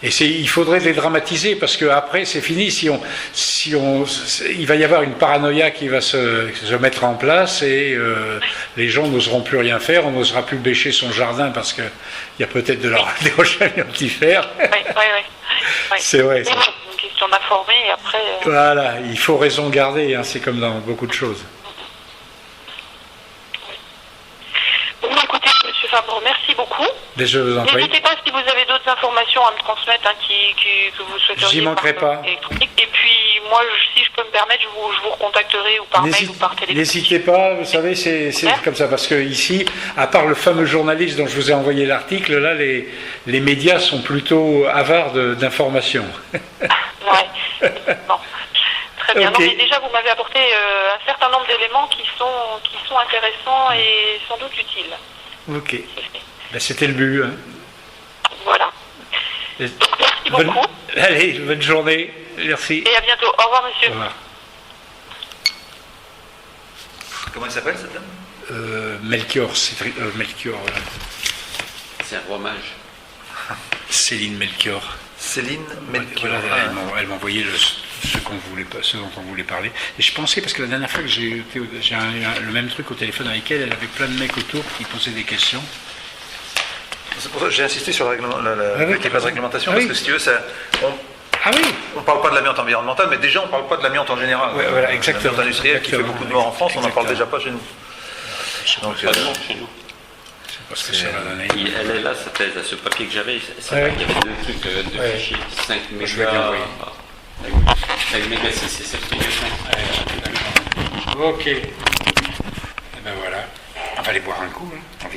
Et il faudrait les dramatiser parce qu'après c'est fini. Il va y avoir une paranoïa qui va se mettre en place et les gens n'oseront plus rien faire. On n'osera plus bêcher son jardin parce qu'il y a peut-être des roches amiantifères. Oui. C'est vrai. C'est une question d'informer et après. Voilà, il faut raison garder. Hein, c'est comme dans beaucoup de choses. Bon, écoutez, M. Fabre, merci beaucoup. Je vous en prie. N'hésitez pas si vous avez d'autres informations à me transmettre que vous souhaiteriez. J'y manquerai pas. Et puis moi, si je peux me permettre, je vous recontacterai ou par mail ou par téléphone. N'hésitez pas, vous savez, c'est comme ça, parce que ici, à part le fameux journaliste dont je vous ai envoyé l'article, là, les médias sont plutôt avares d'informations. Ouais. Bon. Très bien. Okay. Non, mais déjà, vous m'avez apporté un certain nombre d'éléments qui sont intéressants et sans doute utiles. Ok. Ben, c'était le but. Hein. Voilà. Donc, merci beaucoup. Allez, bonne journée. Merci. Et à bientôt. Au revoir, monsieur. Au revoir. Comment elle s'appelle, cette dame Melchior. Melchior. C'est un roi mage. Céline Melchior. Céline Melchior. Voilà, elle m'a envoyé ce dont on voulait parler. Et je pensais, parce que la dernière fois que j'ai eu le même truc au téléphone avec elle, elle avait plein de mecs autour qui posaient des questions. C'est pour ça que j'ai insisté sur le fait qu'il n'y ait pas de réglementation, parce que si tu veux, Ah oui. on ne parle pas de l'amiante environnementale, mais déjà on ne parle pas de l'amiante en général. Ouais, voilà, exactement. L'amiante industrielle qui fait beaucoup de morts en France, on n'en parle déjà pas chez nous. Donc, pas de monde chez nous. Parce que ça va donner. Elle est là, sa thèse, ce papier que j'avais, il y avait deux trucs, deux fichiers, 5 Je vais bien mégas, envoyer. 5 mégas, c'est certification. Ok. Et ben voilà. On va aller boire un coup. Hein.